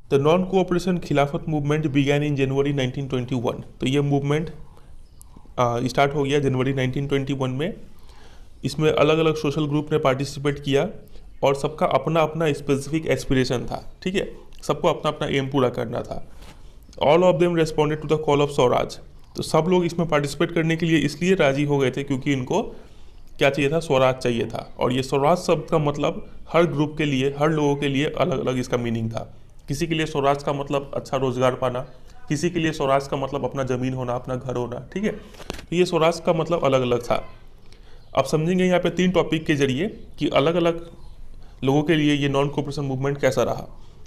The non cooperation खिलाफत movement began इन जनवरी 1921। तो ये मूवमेंट स्टार्ट हो गया जनवरी 1921 में। इसमें अलग अलग सोशल ग्रुप ने पार्टिसिपेट किया और सबका अपना अपना स्पेसिफिक एस्पिरेशन था, ठीक है, सबको अपना अपना एम पूरा करना था। All of them responded to the call of swaraj. तो सब लोग इसमें पार्टिसिपेट करने के लिए इसलिए राजी हो गए थे क्योंकि इनको क्या चाहिए था, स्वराज चाहिए था। और ये स्वराज शब्द का मतलब हर ग्रुप के लिए, हर लोगों के लिए अलग अलग इसका मीनिंग था। किसी के लिए स्वराज का मतलब अच्छा रोजगार पाना, किसी के लिए स्वराज का मतलब अपना ज़मीन होना, अपना घर होना, ठीक है। तो ये स्वराज का मतलब अलग अलग था। आप समझेंगे यहाँ पे 3 टॉपिक के जरिए कि अलग अलग लोगों के लिए ये नॉन कोऑपरेशन मूवमेंट कैसा रहा।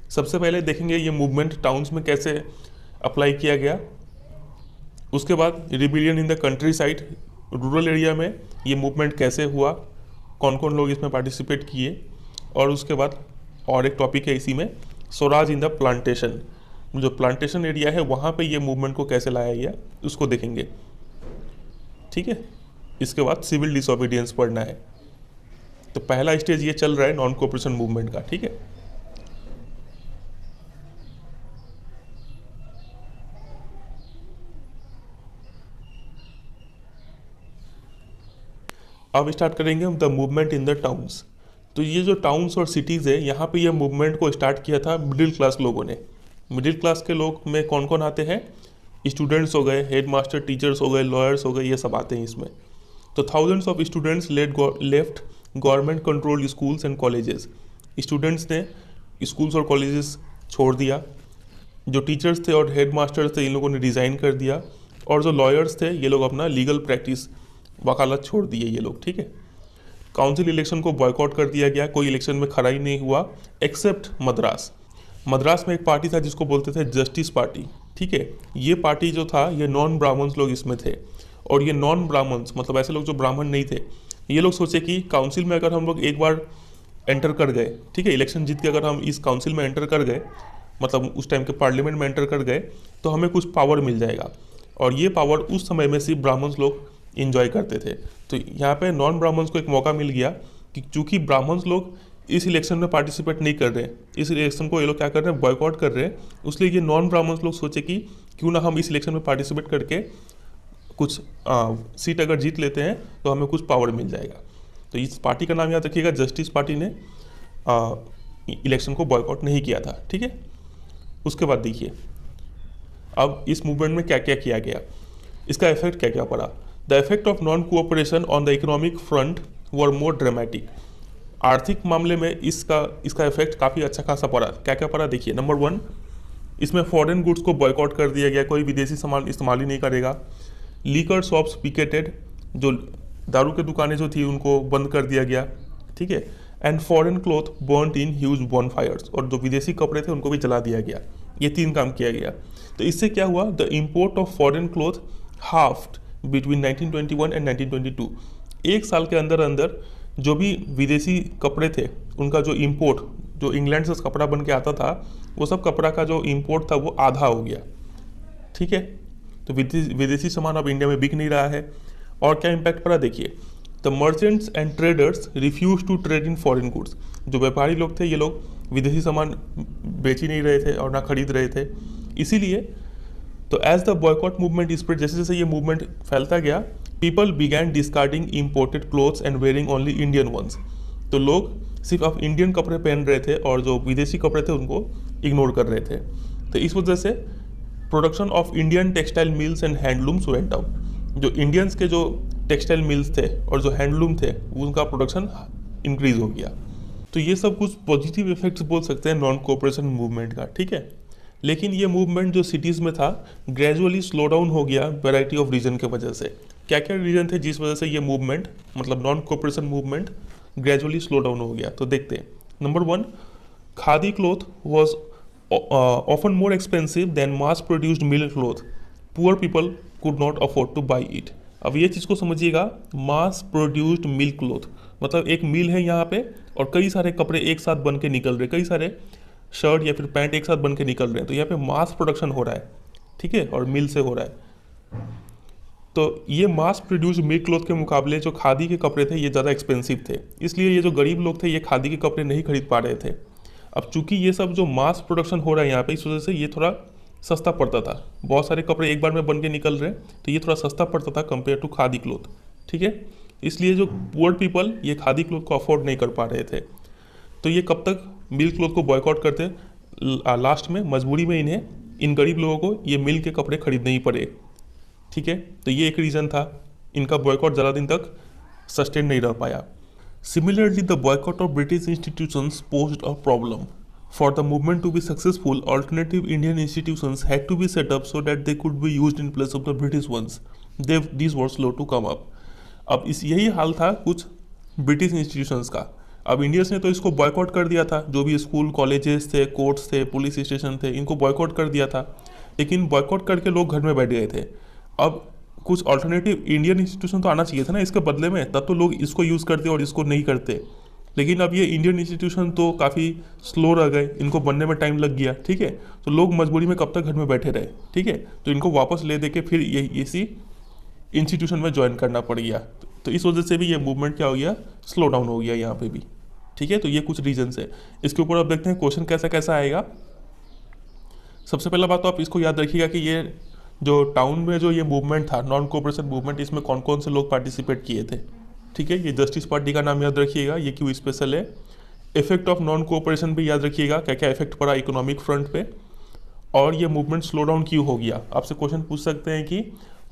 सबसे पहले देखेंगे ये मूवमेंट टाउन्स में कैसे अप्लाई किया गया। उसके बाद rebellion in the country side, rural area में ये मूवमेंट कैसे हुआ, कौन कौन लोग इसमें पार्टिसिपेट किए। और उसके बाद और एक टॉपिक है इसी में, स्वराज इन द प्लांटेशन, जो प्लांटेशन एरिया है वहाँ पे ये मूवमेंट को कैसे लाया गया उसको देखेंगे, ठीक है। इसके बाद सिविल डिसोबीडियंस पढ़ना है। तो पहला स्टेज ये चल रहा है नॉन कोऑपरेशन मूवमेंट का, ठीक है। अब स्टार्ट करेंगे हम the movement in the towns. तो ये जो टाउन्स और सिटीज़ है यहाँ पे ये मूवमेंट को स्टार्ट किया था मिडिल क्लास लोगों ने। मिडिल क्लास के लोग में कौन कौन आते हैं, स्टूडेंट्स हो गए, हेड मास्टर टीचर्स हो गए, लॉयर्स हो गए, ये सब आते हैं इसमें। तो thousands of students left government control schools and colleges. Students ने स्कूल्स और कॉलेजेस छोड़ दिया। जो टीचर्स थे और हेड मास्टर्स थे इन लोगों ने रिज़ाइन कर दिया। और जो लॉयर्स थे ये लोग अपना लीगल प्रैक्टिस वकालत छोड़ दिए ये लोग, ठीक है। काउंसिल इलेक्शन को बॉयकॉट कर दिया गया, कोई इलेक्शन में खड़ा ही नहीं हुआ एक्सेप्ट मद्रास। मद्रास में एक पार्टी था जिसको बोलते थे जस्टिस पार्टी, ठीक है। ये पार्टी जो था ये नॉन ब्राह्मण्स लोग इसमें थे। और ये नॉन ब्राह्मण्स मतलब ऐसे लोग जो ब्राह्मण नहीं थे, ये लोग सोचे कि काउंसिल में अगर हम लोग एक बार एंटर कर गए, ठीक है, इलेक्शन जीत के अगर हम इस काउंसिल में एंटर कर गए, मतलब उस टाइम के पार्लियामेंट में एंटर कर गए, तो हमें कुछ पावर मिल जाएगा। और ये पावर उस समय में सिर्फ ब्राह्मण्स लोग इंजॉय करते थे। तो यहाँ पे नॉन ब्राह्मण्स को एक मौका मिल गया कि चूंकि ब्राह्मण्स लोग इस इलेक्शन में पार्टिसिपेट नहीं कर रहे, इस इलेक्शन को ये लोग क्या कर रहे हैं, बॉयकॉट कर रहे हैं, इसलिए ये नॉन ब्राह्मण्स लोग सोचे कि क्यों ना हम इस इलेक्शन में पार्टिसिपेट करके कुछ सीट अगर जीत लेते हैं तो हमें कुछ पावर मिल जाएगा। तो इस पार्टी का नाम याद रखिएगा, जस्टिस पार्टी ने इलेक्शन को बॉयकॉट नहीं किया था, ठीक है। उसके बाद देखिए अब इस मूवमेंट में क्या क्या किया गया, इसका इफेक्ट क्या क्या पड़ा। The effect of non cooperation on the economic front were more dramatic. आर्थिक मामले में इसका इफेक्ट काफ़ी अच्छा खासा पड़ा। क्या क्या पड़ा देखिए। नंबर 1, इसमें फॉरेन गुड्स को बॉयकॉट कर दिया गया, कोई विदेशी सामान इस्तेमाल ही नहीं करेगा। लीकर शॉप्स पिकेटेड, जो दारू की दुकानें जो थी उनको बंद कर दिया गया, ठीक है। And foreign cloth burned in huge bonfires, और जो विदेशी कपड़े थे उनको भी जला दिया गया। ये 3 काम किया गया। तो इससे क्या हुआ, the import of foreign cloth halved between 1921 and 1922। एक साल के अंदर अंदर जो भी विदेशी कपड़े थे उनका जो इम्पोर्ट, जो इंग्लैंड से कपड़ा बन के आता था, वो सब कपड़ा का जो इम्पोर्ट था वो आधा हो गया, ठीक है। तो विदेशी सामान अब इंडिया में बिक नहीं रहा है। और क्या इम्पैक्ट पड़ा देखिए, the merchants and traders refuse to trade in foreign goods. जो व्यापारी लोग थे ये लोग विदेशी सामान बेच ही नहीं रहे थे और ना खरीद रहे थे। इसीलिए तो as the boycott movement spread, जैसे जैसे ये मूवमेंट फैलता गया, people began discarding imported clothes and wearing only Indian ones. तो लोग सिर्फ अब इंडियन कपड़े पहन रहे थे और जो विदेशी कपड़े थे उनको इग्नोर कर रहे थे। तो इस वजह से production of Indian textile mills and handlooms went down. जो इंडियंस के जो टेक्सटाइल मिल्स थे और जो हैंडलूम थे उनका प्रोडक्शन इंक्रीज हो गया। तो ये सब कुछ पॉजिटिव इफेक्ट्स बोल सकते हैं नॉन कोऑपरेशन मूवमेंट का, ठीक है। लेकिन ये मूवमेंट जो सिटीज़ में था ग्रेजुअली स्लो डाउन हो गया वैरायटी ऑफ रीजन के वजह से। क्या क्या रीजन थे जिस वजह से ये मूवमेंट, मतलब non cooperation movement gradually slow down हो गया, तो देखते हैं। Number 1, khadi cloth was often more expensive then mass produced mill cloth. Poor people could not afford two by it. अब ये चीज़ को समझिएगा, मास प्रोड्यूस्ड मिल क्लॉथ मतलब एक मिल है यहाँ पे और कई सारे कपड़े एक साथ बन के निकल रहे, कई सारे शर्ट या फिर पैंट एक साथ बन के निकल रहे हैं। तो यहाँ पे मास प्रोडक्शन हो रहा है, ठीक है, और मिल से हो रहा है। तो ये मास प्रोड्यूस्ड मिल क्लॉथ के मुकाबले जो खादी के कपड़े थे ये ज़्यादा एक्सपेंसिव थे, इसलिए ये जो गरीब लोग थे ये खादी के कपड़े नहीं खरीद पा रहे थे। अब चूंकि ये सब जो मास प्रोडक्शन हो रहा है यहाँ पे, इस वजह से ये थोड़ा सस्ता पड़ता था। बहुत सारे कपड़े एक बार में बन के निकल रहे हैं, तो ये थोड़ा सस्ता पड़ता था कंपेयर टू खादी क्लोथ। ठीक है, इसलिए जो पुअर पीपल ये खादी क्लोथ को अफोर्ड नहीं कर पा रहे थे, तो ये कब तक मिल क्लोथ को बॉयकॉट करते, लास्ट में मजबूरी में इन्हें, इन गरीब लोगों को ये मिल के कपड़े खरीदने ही पड़े। ठीक है, तो ये एक रीज़न था, इनका बॉयकॉट ज़्यादा दिन तक सस्टेन नहीं रह पाया। Similarly the boycott of British institutions posed a problem. For the movement to be successful, alternative Indian institutions had to be set up so that they could be used in place of the British ones. These were slow to come up. अब इस यही हाल था कुछ British institutions का। अब Indians ने तो इसको बॉयकॉट कर दिया था, जो भी स्कूल कॉलेजेस थे, कोर्ट्स थे, पुलिस स्टेशन थे, इनको बॉयकॉट कर दिया था। लेकिन बॉयकॉट करके लोग घर में बैठ गए थे। अब कुछ ऑल्टरनेटिव इंडियन इंस्टीट्यूशन तो आना चाहिए था ना इसके बदले में, तब तो लोग इसको यूज़ करते और इसको नहीं करते। लेकिन अब ये इंडियन इंस्टीट्यूशन तो काफ़ी स्लो रह गए, इनको बनने में टाइम लग गया। ठीक है, तो लोग मजबूरी में कब तक घर में बैठे रहे। ठीक है, तो इनको वापस ले दे के फिर ये इसी इंस्टीट्यूशन में ज्वाइन करना पड़ गया। तो इस वजह से भी ये मूवमेंट क्या हो गया, स्लो डाउन हो गया यहाँ पे भी। ठीक है, तो ये कुछ रीजन्स है। इसके ऊपर अब देखते हैं क्वेश्चन कैसा कैसा आएगा। सबसे पहला बात तो आप इसको याद रखिएगा कि ये जो टाउन में जो ये मूवमेंट था, नॉन कोऑपरेशन मूवमेंट, इसमें कौन कौन से लोग पार्टिसिपेट किए थे। ठीक है, ये जस्टिस पार्टी का नाम याद रखिएगा, ये क्यों स्पेशल है। इफेक्ट ऑफ नॉन कोऑपरेशन भी याद रखिएगा, क्या क्या इफेक्ट पड़ा इकोनॉमिक फ्रंट पे, और ये मूवमेंट स्लो डाउन क्यों हो गया। आपसे क्वेश्चन पूछ सकते हैं कि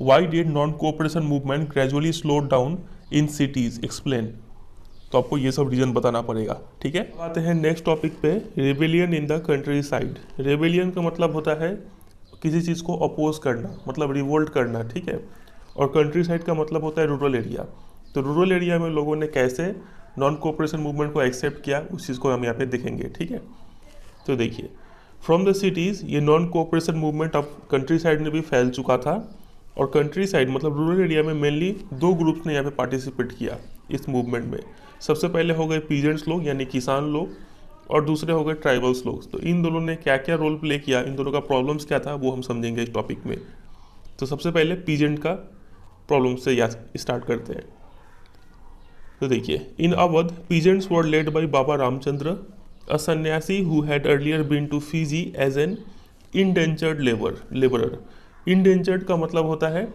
why did non cooperation movement gradually slow down in cities, explain. तो आपको ये सब रीजन बताना पड़ेगा। ठीक है, आते हैं नेक्स्ट टॉपिक पे, rebellion in the country side. Rebellion का मतलब होता है किसी चीज़ को अपोज करना, मतलब रिवोल्ट करना। ठीक है, और कंट्री साइड का मतलब होता है रूरल एरिया। तो रूरल एरिया में लोगों ने कैसे नॉन कोऑपरेशन मूवमेंट को एक्सेप्ट किया, उस चीज़ को हम यहाँ पे देखेंगे। ठीक है, तो देखिए, फ्रॉम द सिटीज़ ये नॉन कोऑपरेशन मूवमेंट अब कंट्री साइड में भी फैल चुका था। और कंट्री साइड मतलब रूरल एरिया में मेनली दो ग्रुप्स ने यहाँ पे पार्टिसिपेट किया इस मूवमेंट में। सबसे पहले हो गए पीजेंट्स लोग यानी किसान लोग, और दूसरे हो गए ट्राइबल्स लोग। तो इन दोनों ने क्या क्या रोल प्ले किया, इन दोनों का प्रॉब्लम्स क्या था, वो हम समझेंगे इस टॉपिक में। तो सबसे पहले पीजेंट का प्रॉब्लम से स्टार्ट करते हैं। तो देखिए, in Awadh peasants were led by Baba Ramchandra, a sannyasi who had earlier been to Fiji as an indentured labourer. Indentured का मतलब होता है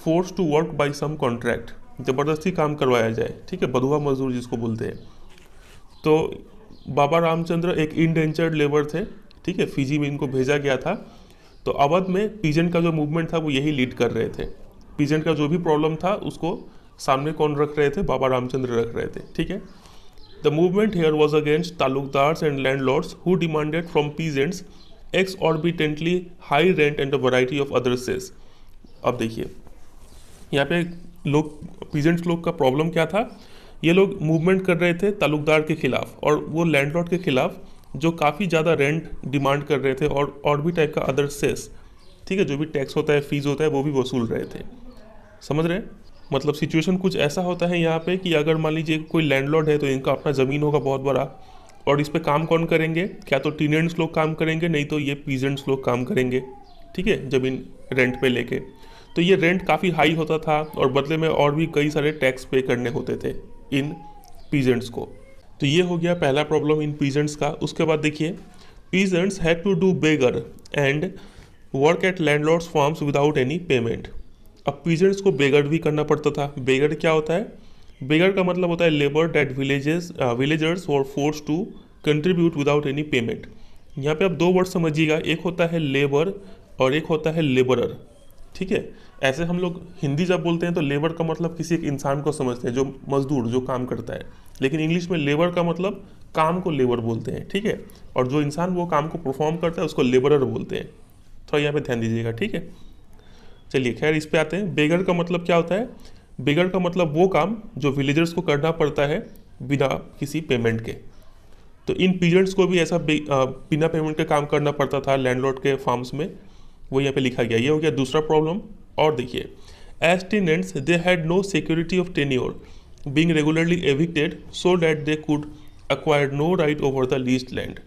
force to work by some contract, ज़बरदस्ती काम करवाया जाए। ठीक है, बधुआ मजदूर जिसको बोलते हैं। तो बाबा रामचंद्र एक इंडेंचर्ड लेबर थे। ठीक है, फीजी में इनको भेजा गया था। तो अवध में पीजेंट का जो मूवमेंट था वो यही लीड कर रहे थे। पीजेंट का जो भी प्रॉब्लम था उसको सामने कौन रख रहे थे, बाबा रामचंद्र रख रहे थे। ठीक है, the movement here was against taluqdars and landlords who demanded from peasants exorbitantly high rent and a variety of other cess. अब देखिए, यहाँ पे लोग पीजेंट्स लोग का प्रॉब्लम क्या था, ये लोग मूवमेंट कर रहे थे तालुकदार के खिलाफ और वो लैंडलॉर्ड के खिलाफ जो काफ़ी ज़्यादा रेंट डिमांड कर रहे थे और भी टाइप का अदर सेस। ठीक है, जो भी टैक्स होता है, फीस होता है, वो भी वसूल रहे थे। समझ रहे हैं, मतलब सिचुएशन कुछ ऐसा होता है यहाँ पे कि अगर मान लीजिए कोई लैंडलॉर्ड है तो इनका अपना ज़मीन होगा बहुत बड़ा, और इस पे काम कौन करेंगे, क्या तो टीनेंट्स लोग काम करेंगे, नहीं तो ये पीजेंट्स लोग काम करेंगे। ठीक है, ज़मीन रेंट पे लेके। तो ये रेंट काफ़ी हाई होता था और बदले में और भी कई सारे टैक्स पे करने होते थे इन पीजेंट्स को। तो ये हो गया पहला प्रॉब्लम इन पीजेंट्स का। उसके बाद देखिए, peasants had to do begar and work at landlords farms without any payment. अब पीजेंट्स को बेगर भी करना पड़ता था। बेगर क्या होता है, बेगर का मतलब होता है लेबर डेट विलेजर्स और force to contribute without any payment. यहाँ पे आप दो वर्ड समझिएगा, एक होता है लेबर और एक होता है लेबरर। ठीक है, ऐसे हम लोग हिंदी जब बोलते हैं तो लेबर का मतलब किसी एक इंसान को समझते हैं, जो मजदूर जो काम करता है। लेकिन इंग्लिश में लेबर का मतलब काम को लेबर बोलते हैं। ठीक है, और जो इंसान वो काम को परफॉर्म करता है उसको लेबरर बोलते हैं। थोड़ा यहाँ पे ध्यान दीजिएगा। ठीक है, चलिए खैर इस पे आते हैं। बेगर का मतलब क्या होता है, बेगर का मतलब वो काम जो विलेजर्स को करना पड़ता है बिना किसी पेमेंट के। तो इन पीजेंट्स को भी ऐसा बिना पेमेंट के काम करना पड़ता था लैंडलॉर्ड के फार्म्स में, वो यहाँ पे लिखा गया। ये हो गया दूसरा प्रॉब्लम। और देखिए, as tenants they had no security of tenure being regularly evicted so that they could acquire no right over the leased land.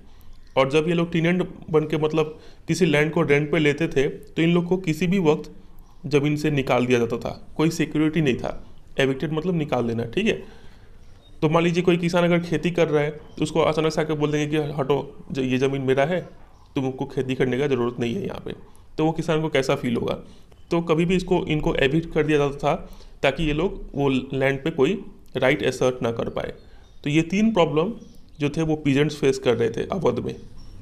और जब ये लोग टेनेंट बन के मतलब किसी लैंड को रेंट पे लेते थे तो इन लोग को किसी भी वक्त ज़मीन से निकाल दिया जाता था, कोई सिक्योरिटी नहीं था। एविक्टेड मतलब निकाल देना। ठीक है, तो मान लीजिए कोई किसान अगर खेती कर रहा है तो उसको अचानक से आकर बोल देंगे कि हटो, ये ज़मीन मेरा है, तुमको खेती करने का ज़रूरत नहीं है यहाँ पे, तो वो किसान को कैसा फील होगा। तो कभी भी इनको एविट कर दिया जाता था ताकि ये लोग वो लैंड पे कोई राइट एसर्ट ना कर पाए। तो ये 3 प्रॉब्लम जो थे वो पीजेंट्स फेस कर रहे थे अवध में।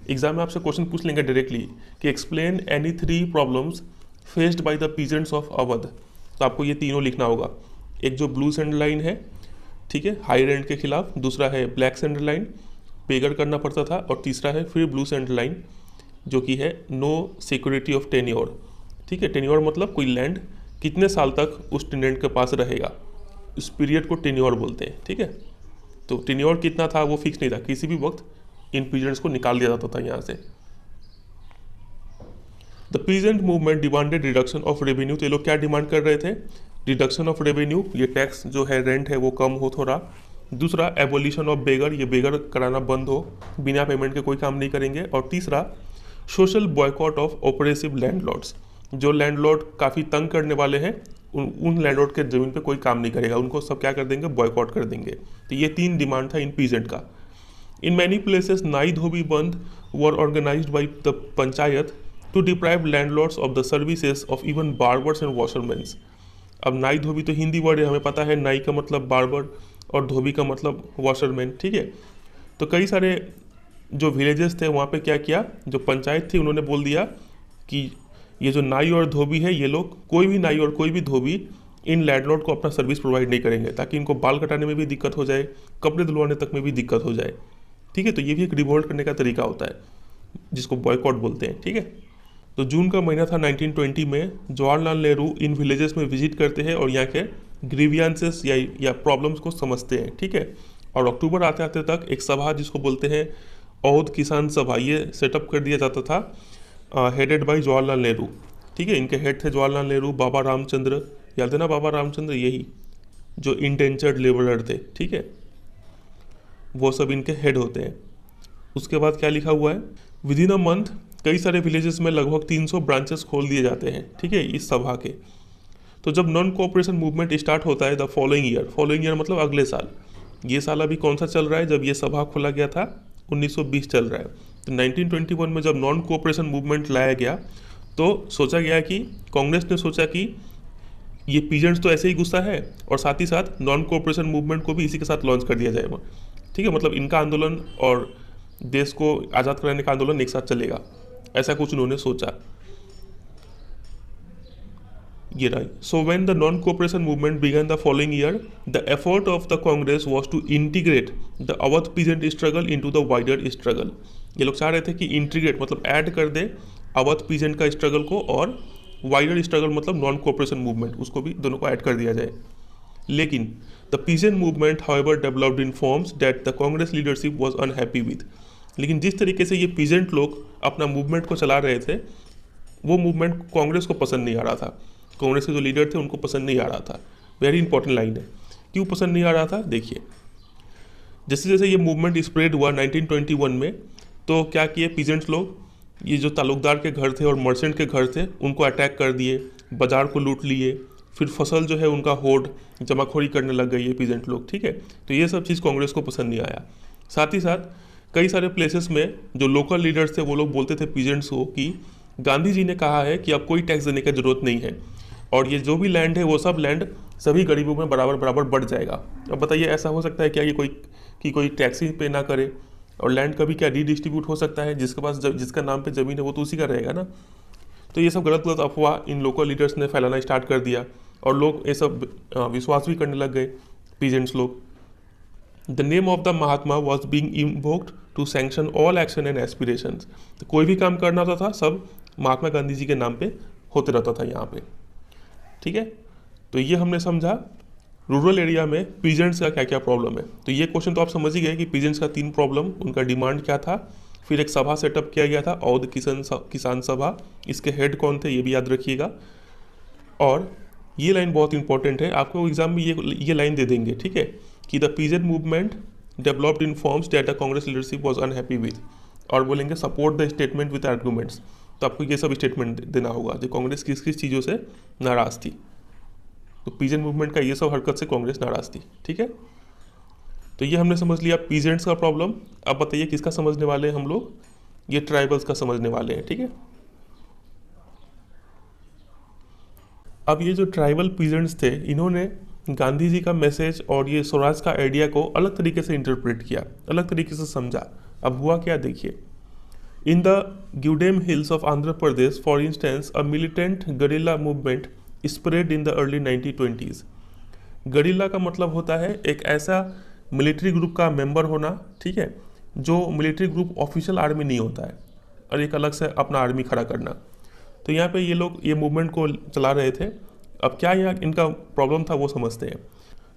एग्जाम में आपसे क्वेश्चन पूछ लेंगे डायरेक्टली कि explain any 3 problems faced by the peasants of Awadh. तो आपको ये तीनों लिखना होगा। एक जो ब्लू सैंड लाइन है, ठीक है, हाई रेंट के खिलाफ, दूसरा है ब्लैक सैंड लाइन, पेगर करना पड़ता था, और तीसरा है फिर ब्लू सैंड लाइन जो कि है नो सिक्योरिटी ऑफ टेन्योर। ठीक है, टेन्योर मतलब कोई लैंड कितने साल तक उस टेनेंट के पास रहेगा, इस पीरियड को टेन्योर बोलते हैं। ठीक है, तो टेन्योर कितना था वो फिक्स नहीं था, किसी भी वक्त इन पीजेंट्स को निकाल दिया जाता था यहाँ से। The peasant movement demanded reduction of revenue. तो ये लोग क्या डिमांड कर रहे थे, रिडक्शन ऑफ रेवेन्यू, ये टैक्स जो है रेंट है वो कम हो थोड़ा। दूसरा एबोलिशन ऑफ बेगर, ये बेगर कराना बंद हो, बिना पेमेंट के कोई काम नहीं करेंगे। और तीसरा social boycott of oppressive landlords, जो लैंडलॉर्ड काफ़ी तंग करने वाले हैं उन लैंडलॉर्ड के ज़मीन पे कोई काम नहीं करेगा, उनको सब क्या कर देंगे, बॉयकॉट कर देंगे। तो ये 3 डिमांड था इन पीजेंट का। In many places nai dhobi bandh were organised by the panchayat to deprive landlords of the services of even barbers and washermen. अब नाई धोबी तो हिंदी वर्ड है, हमें पता है, नाई का मतलब बार्बर और धोबी का मतलब वॉशरमैन। ठीक है, तो कई सारे जो विलेजेस थे वहाँ पे क्या किया, जो पंचायत थी उन्होंने बोल दिया कि ये जो नाई और धोबी है, ये लोग कोई भी नाई और कोई भी धोबी इन लैंडलॉर्ड को अपना सर्विस प्रोवाइड नहीं करेंगे, ताकि इनको बाल कटाने में भी दिक्कत हो जाए, कपड़े धुलवाने तक में भी दिक्कत हो जाए। ठीक है, तो ये भी एक रिवोल्ट करने का तरीका होता है जिसको बॉयकॉट बोलते हैं। ठीक है, तो जून का महीना था 1920 में, जवाहरलाल नेहरू इन विलेजेस में विजिट करते हैं और यहाँ के ग्रीवियंसेस या प्रॉब्लम्स को समझते हैं। ठीक है, और अक्टूबर आते आते तक एक सभा जिसको बोलते हैं अवध किसान सभा, ये सेटअप कर दिया जाता था, हेडेड बाय जवाहरलाल नेहरू। ठीक है, इनके हेड थे जवाहरलाल नेहरू, बाबा रामचंद्र, याद है ना बाबा रामचंद्र, यही जो इंडेंचर्ड लेबरर थे। ठीक है, वो सब इनके हेड होते हैं। उसके बाद क्या लिखा हुआ है, विद इन अ मंथ कई सारे विलेजेस में लगभग 300 ब्रांचेस खोल दिए जाते हैं। ठीक है, इस सभा के। तो जब नॉन कोऑपरेशन मूवमेंट स्टार्ट होता है द फॉलोइंग ईयर मतलब अगले साल, ये साल अभी कौन सा चल रहा है, जब ये सभा खोला गया था 1920 चल रहा है। तो 1921 में जब नॉन कोऑपरेशन मूवमेंट लाया गया तो सोचा गया कि कांग्रेस ने सोचा कि ये पीजेंट्स तो ऐसे ही गुस्सा है, और साथ ही साथ नॉन कोऑपरेशन मूवमेंट को भी इसी के साथ लॉन्च कर दिया जाएगा। ठीक है, मतलब इनका आंदोलन और देश को आज़ाद कराने का आंदोलन एक साथ चलेगा, ऐसा कुछ उन्होंने सोचा। ये रहा। So when the non cooperation movement began the following year, the effort of the Congress was to integrate the Awadh peasant struggle into the wider struggle. ये लोग चाह रहे थे कि इंटीग्रेट मतलब ऐड कर दे अवध पीजेंट का स्ट्रगल को, और वाइडर स्ट्रगल मतलब नॉन कोऑपरेशन मूवमेंट, उसको भी दोनों को ऐड कर दिया जाए। लेकिन the peasant movement however developed in forms that the Congress leadership was unhappy with. लेकिन जिस तरीके से ये पीजेंट लोग अपना मूवमेंट को चला रहे थे, वो मूवमेंट कांग्रेस को पसंद नहीं आ रहा था, कांग्रेस के जो लीडर थे उनको पसंद नहीं आ रहा था। वेरी इंपॉर्टेंट लाइन है, क्यों पसंद नहीं आ रहा था, देखिए। जैसे जैसे ये मूवमेंट स्प्रेड हुआ 1921 में, तो क्या किए पीजेंट्स लोग, ये जो तालुकदार के घर थे और मर्चेंट के घर थे उनको अटैक कर दिए, बाजार को लूट लिए, फिर फसल जो है उनका होड़ जमाखोरी करने लग गई ये पीजेंट लोग। ठीक है, तो ये सब चीज़ कांग्रेस को पसंद नहीं आया। साथ ही साथ कई सारे प्लेसेस में जो लोकल लीडर्स थे वो लोग बोलते थे पीजेंट्स को कि गांधी जी ने कहा है कि अब कोई टैक्स देने की ज़रूरत नहीं है, और ये जो भी लैंड है वो सब लैंड सभी गरीबों में बराबर बराबर बढ़ जाएगा। अब बताइए, ऐसा हो सकता है क्या कि कोई टैक्स ही पे ना करे, और लैंड कभी क्या रीडिस्ट्रीब्यूट हो सकता है, जिसके पास जिसका नाम पे ज़मीन है वो तो उसी का रहेगा ना। तो ये सब गलत गलत अफवाह इन लोकल लीडर्स ने फैलाना स्टार्ट कर दिया, और लोग ये सब विश्वास भी करने लग गए पीजेंट्स लोग। The name of the Mahatma was being invoked to sanction all action and aspirations. तो कोई भी काम करना होता था सब महात्मा गांधी जी के नाम पे होते रहता था यहाँ पे। ठीक है, तो ये हमने समझा रूरल एरिया में पीजेंट्स का क्या क्या प्रॉब्लम है। तो ये क्वेश्चन तो आप समझ ही गए कि पीजेंट्स का 3 प्रॉब्लम, उनका डिमांड क्या था। फिर एक सभा सेटअप किया गया था अवध किसान सभा, इसके हेड कौन थे ये भी याद रखिएगा। और ये लाइन बहुत इंपॉर्टेंट है, आपको एग्जाम में ये लाइन दे देंगे। ठीक है, कि the peasant movement developed in forms that the Congress leadership was unhappy with, और बोलेंगे support the statement with arguments. तो आपको ये सब स्टेटमेंट देना होगा जो कांग्रेस किस किस चीज़ों से नाराज़ थी। तो पीजेंट मूवमेंट का ये सब हरकत से कांग्रेस नाराज़ थी। ठीक है, तो ये हमने समझ लिया पीजेंट्स का प्रॉब्लम। अब बताइए किसका समझने वाले हैं हम लोग, ये ट्राइबल्स का समझने वाले हैं, ठीक है। अब ये जो ट्राइबल पीजेंट्स थे, इन्होंने गांधी जी का मैसेज और ये स्वराज का आइडिया को अलग तरीके से इंटरप्रेट किया, अलग तरीके से समझा। अब हुआ क्या देखिए, in the Gudem hills of Andhra Pradesh for instance a militant guerrilla movement spread in the early 1920s। Guerrilla का मतलब होता है एक ऐसा मिलिट्री ग्रुप का मेंबर होना, ठीक है, जो मिलिट्री ग्रुप ऑफिशियल आर्मी नहीं होता है और एक अलग से अपना आर्मी खड़ा करना। तो यहाँ पे ये लोग ये मूवमेंट को चला रहे थे। अब क्या यहाँ इनका प्रॉब्लम था वो समझते हैं।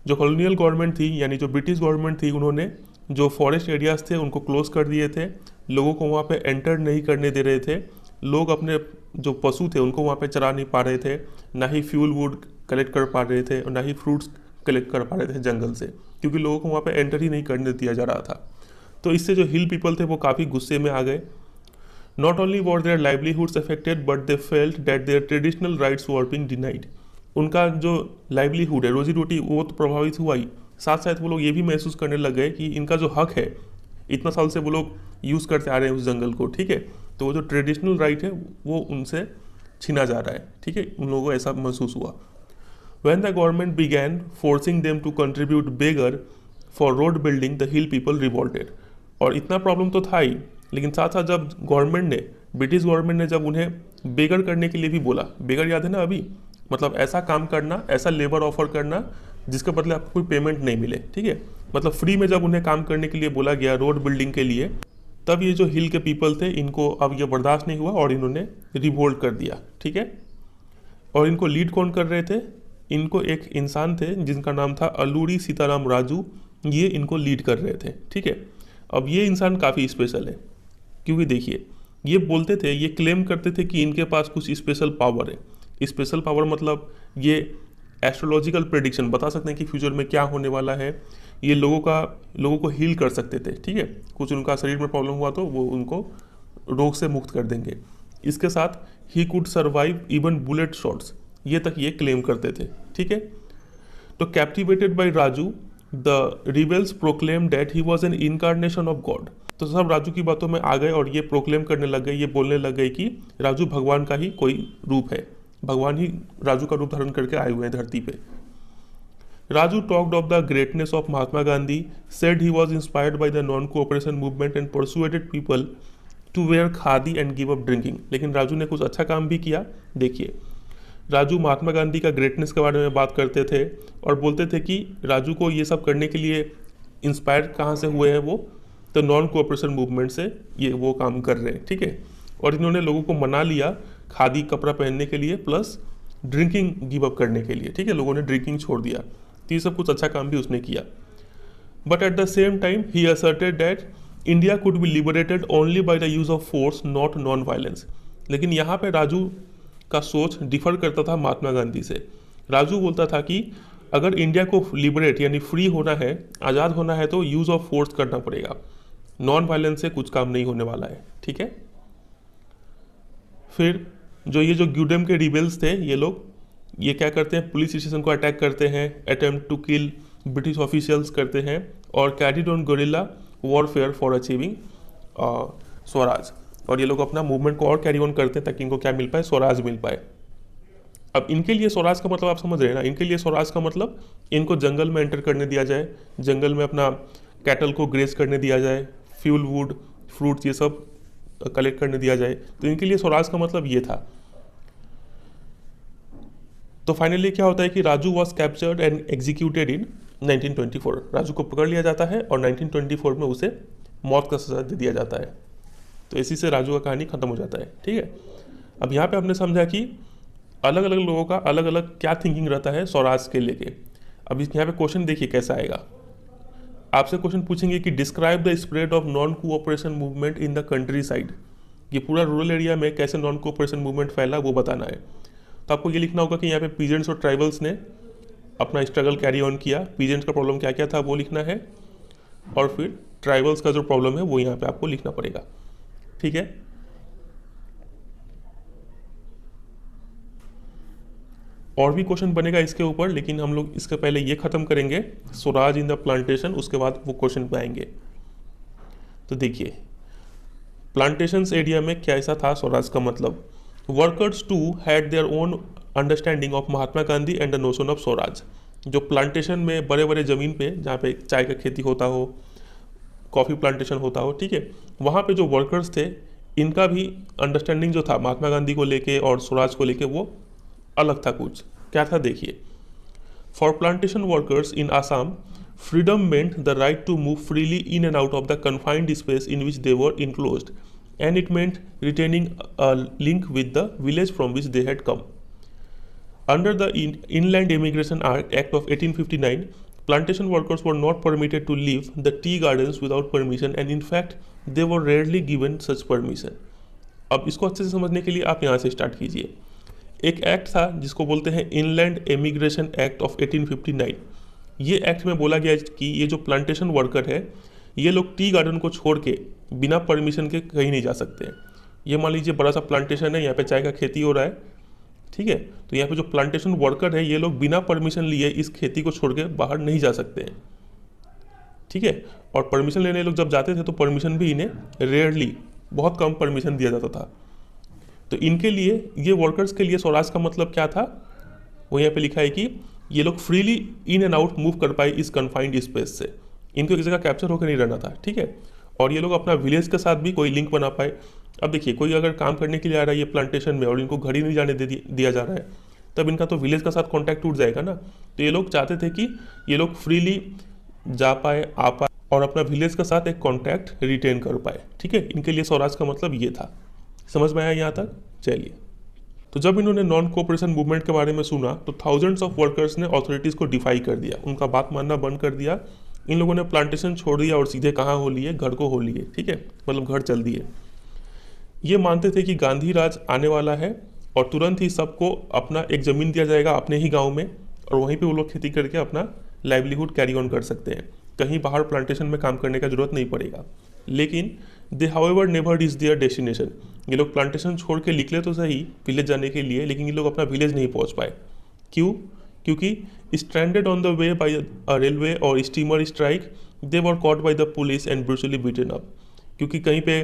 जो कॉलोनियल गवर्नमेंट थी यानी जो ब्रिटिश गवर्नमेंट थी, उन्होंने जो फॉरेस्ट एरियाज थे उनको क्लोज कर दिए थे, लोगों को वहाँ पे एंटर नहीं करने दे रहे थे, लोग अपने जो पशु थे उनको वहाँ पे चरा नहीं पा रहे थे, ना ही फ्यूल वुड कलेक्ट कर पा रहे थे और ना ही फ्रूट्स कलेक्ट कर पा रहे थे जंगल से, क्योंकि लोगों को वहाँ पे एंटर ही नहीं करने दिया जा रहा था। तो इससे जो हिल पीपल थे वो काफ़ी गुस्से में आ गए। Not only were their livelihoods affected, but they felt that their traditional rights were being denied. उनका जो लाइवलीहुड है, रोजी रोटी, वो तो प्रभावित हुआ ही, साथ साथ वो लोग ये भी महसूस करने लग गए कि इनका जो हक है, इतना साल से वो लोग यूज़ करते आ रहे हैं उस जंगल को, ठीक है, तो वो जो ट्रेडिशनल राइट है वो उनसे छीना जा रहा है, ठीक है, उन लोगों को ऐसा महसूस हुआ। When the government began forcing them to contribute bigger for road building, the hill people revolted. और इतना प्रॉब्लम तो था ही, लेकिन साथ साथ जब गवर्नमेंट ने, ब्रिटिश गवर्नमेंट ने जब उन्हें बेगर करने के लिए भी बोला, बेगर याद है ना अभी, मतलब ऐसा काम करना, ऐसा लेबर ऑफर करना जिसके बदले आपको कोई पेमेंट नहीं मिले, ठीक है, मतलब फ्री में जब उन्हें काम करने के लिए बोला गया रोड बिल्डिंग के लिए, तब ये जो हिल के पीपल थे इनको अब ये बर्दाश्त नहीं हुआ और इन्होंने रिवोल्ट कर दिया, ठीक है। और इनको लीड कौन कर रहे थे, इनको एक इंसान थे जिनका नाम था अलूरी सीताराम राजू, ये इनको लीड कर रहे थे, ठीक है। अब ये इंसान काफ़ी स्पेशल है, क्योंकि देखिए ये बोलते थे, ये क्लेम करते थे कि इनके पास कुछ स्पेशल पावर है। स्पेशल पावर मतलब ये एस्ट्रोलॉजिकल प्रेडिक्शन बता सकते हैं कि फ्यूचर में क्या होने वाला है, ये लोगों को हील कर सकते थे, ठीक है, कुछ उनका शरीर में प्रॉब्लम हुआ तो वो उनको रोग से मुक्त कर देंगे। इसके साथ ही could survive even bullet shots, ये तक ये क्लेम करते थे, ठीक है। तो captivated by Raju, the rebels proclaim that he was an incarnation of God. तो सब राजू की बातों में आ गए और ये प्रोक्लेम करने लग गए, ये बोलने लग गए कि राजू भगवान का ही कोई रूप है, भगवान ही राजू का रूप धारण करके आए हुए हैं धरती पे। Raju talked of the greatness of Mahatma Gandhi, said he was inspired by the non cooperation movement and persuaded people to wear khadi and give up drinking. लेकिन राजू ने कुछ अच्छा काम भी किया। देखिए, राजू महात्मा गांधी का ग्रेटनेस के बारे में बात करते थे और बोलते थे कि राजू को ये सब करने के लिए इंस्पायर कहाँ से हुए हैं वो, तो नॉन कोऑपरेशन मूवमेंट से ये वो काम कर रहे हैं, ठीक है। और इन्होंने लोगों को मना लिया खादी कपड़ा पहनने के लिए, प्लस ड्रिंकिंग गिव अप करने के लिए, ठीक है, लोगों ने ड्रिंकिंग छोड़ दिया। तो ये सब कुछ अच्छा काम भी उसने किया। But at the same time he asserted that India could be liberated only by the use of force, not non violence. लेकिन यहाँ पे राजू का सोच डिफर करता था महात्मा गांधी से। राजू बोलता था कि अगर इंडिया को लिबरेट यानी फ्री होना है, आज़ाद होना है, तो यूज़ ऑफ फोर्स करना पड़ेगा, नॉन वायलेंस से कुछ काम नहीं होने वाला है, ठीक है। फिर जो ये जो ग्यूडेम के रिबेल्स थे, ये लोग ये क्या करते हैं, पुलिस स्टेशन को अटैक करते हैं, attempt to kill British officials करते हैं और carried on guerrilla warfare for achieving swaraj. और ये लोग अपना मूवमेंट को और कैरी ऑन करते हैं ताकि इनको क्या मिल पाए, स्वराज मिल पाए। अब इनके लिए स्वराज का मतलब आप समझ रहे हैं ना, इनके लिए स्वराज का मतलब इनको जंगल में एंटर करने दिया जाए, जंगल में अपना कैटल को ग्रेस करने दिया जाए, फ्यूल वुड फ्रूट्स ये सब कलेक्ट करने दिया जाए। तो इनके लिए स्वराज का मतलब ये था। तो फाइनली क्या होता है कि Raju was captured and executed in 1924। Raju को पकड़ लिया जाता है और 1924 में उसे मौत का सजा दे दिया जाता है। तो इसी से राजू का कहानी खत्म हो जाता है, ठीक है। अब यहाँ पे हमने समझा कि अलग अलग लोगों का अलग अलग क्या थिंकिंग रहता है स्वराज के लेके। अब यहाँ पे क्वेश्चन देखिए कैसा आएगा। आपसे क्वेश्चन पूछेंगे कि describe the spread of non cooperation movement in the country side. ये पूरा रूरल एरिया में कैसे नॉन कोऑपरेशन मूवमेंट फैला वो बताना है। तो आपको ये लिखना होगा कि यहाँ पे पीजेंट्स और ट्राइबल्स ने अपना स्ट्रगल कैरी ऑन किया, पीजेंट्स का प्रॉब्लम क्या क्या था वो लिखना है, और फिर ट्राइबल्स का जो प्रॉब्लम है वो यहाँ पे आपको लिखना पड़ेगा, ठीक है। और भी क्वेश्चन बनेगा इसके ऊपर, लेकिन हम लोग इसके पहले ये ख़त्म करेंगे स्वराज इन द प्लांटेशन, उसके बाद वो क्वेश्चन पे आएंगे। तो देखिए प्लांटेशंस एरिया में कैसा था स्वराज का मतलब। Workers too had their own understanding of Mahatma Gandhi and the notion of swaraj. जो प्लांटेशन में बड़े बड़े ज़मीन पे जहाँ पे चाय का खेती होता हो, कॉफ़ी प्लांटेशन होता हो, ठीक है, वहाँ पे जो वर्कर्स थे इनका भी अंडरस्टैंडिंग जो था महात्मा गांधी को लेके और स्वराज को लेके वो अलग था। कुछ क्या था देखिए। For plantation workers in Assam freedom meant the right to move freely in and out of the confined space in which they were enclosed and it meant retaining a link with the village from which they had come. Under the Inland Immigration Act of 1859, plantation workers were not permitted to leave the tea gardens without permission, and in fact, they were rarely given such permission. अब इसको अच्छे से समझने के लिए आप यहाँ से स्टार्ट कीजिए। एक एक्ट था जिसको बोलते हैं इनलैंड इमिग्रेशन एक्ट ऑफ 1859। ये एक्ट में बोला गया कि ये जो प्लांटेशन वर्कर है ये लोग टी गार्डन को छोड़ के बिना परमिशन के कहीं नहीं जा सकते हैं। ये मान लीजिए बड़ा सा प्लांटेशन है, यहाँ पे चाय का खेती हो रहा है, ठीक है, तो यहाँ पे जो प्लांटेशन वर्कर है ये लोग बिना परमिशन लिए इस खेती को छोड़ के बाहर नहीं जा सकते हैं, ठीक है। और परमिशन लेने लोग जब जाते थे तो परमिशन भी इन्हें रेयरली, बहुत कम परमिशन दिया जाता था। तो इनके लिए, ये वर्कर्स के लिए स्वराज का मतलब क्या था, वो यहाँ पे लिखा है कि ये लोग freely in and out move कर पाए इस कन्फाइंड स्पेस से, इनको किसी जगह कैप्चर होकर नहीं रहना था, ठीक है। और ये लोग अपना विलेज के साथ भी कोई लिंक बना पाए। अब देखिए कोई अगर काम करने के लिए आ रहा है ये प्लांटेशन में और इनको घर ही नहीं जाने दिया जा रहा है, तब इनका तो विलेज का साथ कॉन्टैक्ट टूट जाएगा ना। तो ये लोग चाहते थे कि ये लोग फ्रीली जा पाए, आ पाए और अपना विलेज के साथ एक कॉन्टैक्ट रिटेन कर पाए, ठीक है। इनके लिए स्वराज का मतलब ये था। समझ में आया यहाँ तक? चलिए, तो जब इन्होंने नॉन कोऑपरेशन मूवमेंट के बारे में सुना तो थाउजेंड्स ऑफ वर्कर्स ने अथॉरिटीज़ को डिफाई कर दिया, उनका बात मानना बंद कर दिया। इन लोगों ने प्लांटेशन छोड़ दिया और सीधे कहाँ हो लिए, घर को हो लिए, ठीक है, मतलब घर चल दिए। ये मानते थे कि गांधी राज आने वाला है और तुरंत ही सबको अपना एक ज़मीन दिया जाएगा अपने ही गांव में, और वहीं पे वो लोग खेती करके अपना लाइवलीहुड कैरी ऑन कर सकते हैं, कहीं बाहर प्लांटेशन में काम करने का जरूरत नहीं पड़ेगा। लेकिन they however never reach their destination. ये लोग प्लांटेशन छोड़ के निकले तो सही विलेज जाने के लिए, लेकिन ये लोग अपना विलेज नहीं पहुँच पाए। क्यों? क्योंकि stranded on the way by a railway और steamer strike they were caught by the police and brutally beaten up. क्योंकि कहीं पे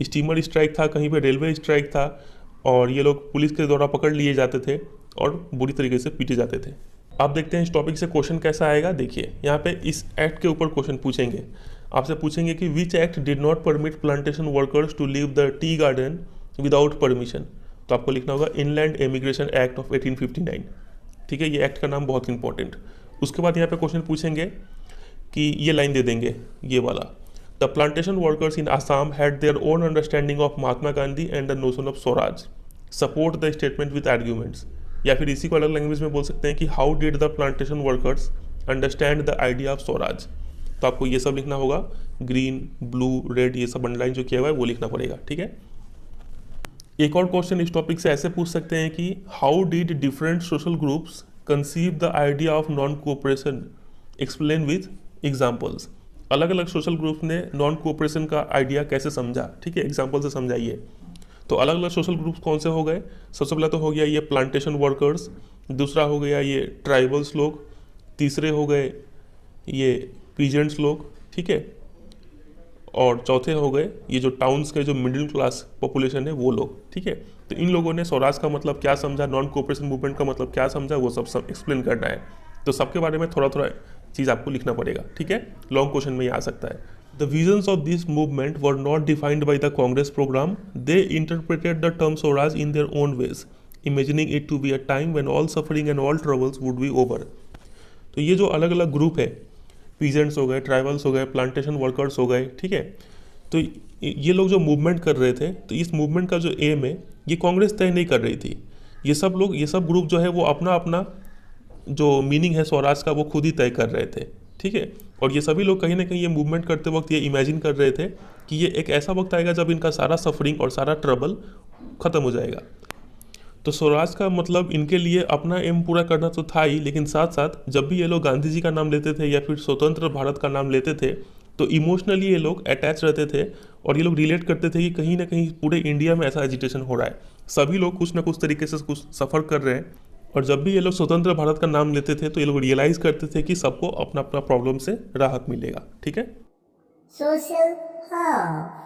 स्टीमर स्ट्राइक था, कहीं पे रेलवे स्ट्राइक था, और ये लोग पुलिस के द्वारा पकड़ लिए जाते थे और बुरी तरीके से पीटे जाते थे। आप देखते हैं इस टॉपिक से क्वेश्चन कैसा आएगा। देखिए यहाँ पे इस एक्ट के ऊपर क्वेश्चन पूछेंगे, आपसे पूछेंगे कि which act did not permit plantation workers to leave the tea garden without permission. तो आपको लिखना होगा इनलैंड इमिग्रेशन एक्ट ऑफ 1859, ठीक है। ये एक्ट का नाम बहुत इंपॉर्टेंट। उसके बाद यहाँ पे क्वेश्चन पूछेंगे कि ये लाइन दे देंगे, ये वाला, the plantation workers in Assam had their own understanding of Mahatma Gandhi and the notion of Swaraj, support the statement with arguments. या फिर इसी को अलग लैंग्वेज में बोल सकते हैं कि how did the plantation workers understand the idea of swaraj. तो आपको ये सब लिखना होगा, ग्रीन, ब्लू, रेड, ये सब अंडरलाइन जो किया हुआ है वो लिखना पड़ेगा, ठीक है। एक और क्वेश्चन इस टॉपिक से ऐसे पूछ सकते हैं कि how did different social groups conceive the idea of non cooperation, explain with examples. अलग अलग सोशल ग्रुप ने नॉन कोऑपरेशन का आइडिया कैसे समझा, ठीक है, एग्जाम्पल से समझाइए। तो अलग अलग सोशल ग्रुप्स कौन से हो गए? सबसे पहले तो हो गया ये प्लांटेशन वर्कर्स, दूसरा हो गया ये ट्राइबल्स लोग, तीसरे हो गए ये पीजेंट्स लोग, ठीक है, और चौथे हो गए ये जो टाउन्स के जो मिडिल क्लास पॉपुलेशन है वो लोग, ठीक है। तो इन लोगों ने स्वराज का मतलब क्या समझा, नॉन कोऑपरेशन मूवमेंट का मतलब क्या समझा, वो सब एक्सप्लेन करना है। तो सबके बारे में थोड़ा थोड़ा चीज़ आपको लिखना पड़ेगा, ठीक है, लॉन्ग क्वेश्चन में ये आ सकता है। The visions of this movement were not defined by the Congress programme, they interpreted the term swaraj in their own ways, imagining it to be a time when all suffering and all troubles would be over. तो ये जो अलग अलग group है, peasants हो गए, tribals हो गए, प्लांटेशन वर्कर्स हो गए, ठीक है, तो ये लोग जो मूवमेंट कर रहे थे, तो इस मूवमेंट का जो एम है ये कांग्रेस तय नहीं कर रही थी। ये सब लोग, ये सब ग्रुप जो है वो अपना अपना जो मीनिंग है स्वराज का वो खुद ही तय कर रहे थे, ठीक है। और ये सभी लोग कहीं ना कहीं ये मूवमेंट करते वक्त ये इमेजिन कर रहे थे कि ये एक ऐसा वक्त आएगा जब इनका सारा सफरिंग और सारा ट्रबल ख़त्म हो जाएगा। तो स्वराज का मतलब इनके लिए अपना एम पूरा करना तो था ही, लेकिन साथ साथ जब भी ये लोग गांधी जी का नाम लेते थे या फिर स्वतंत्र भारत का नाम लेते थे तो इमोशनली ये लोग अटैच रहते थे और ये लोग रिलेट करते थे कि कहीं ना कहीं पूरे इंडिया में ऐसा एजिटेशन हो रहा है, सभी लोग कुछ ना कुछ तरीके से कुछ सफ़र कर रहे हैं, और जब भी ये लोग स्वतंत्र भारत का नाम लेते थे तो ये लोग रियलाइज करते थे कि सबको अपना अपना प्रॉब्लम से राहत मिलेगा। ठीक है। Social hub.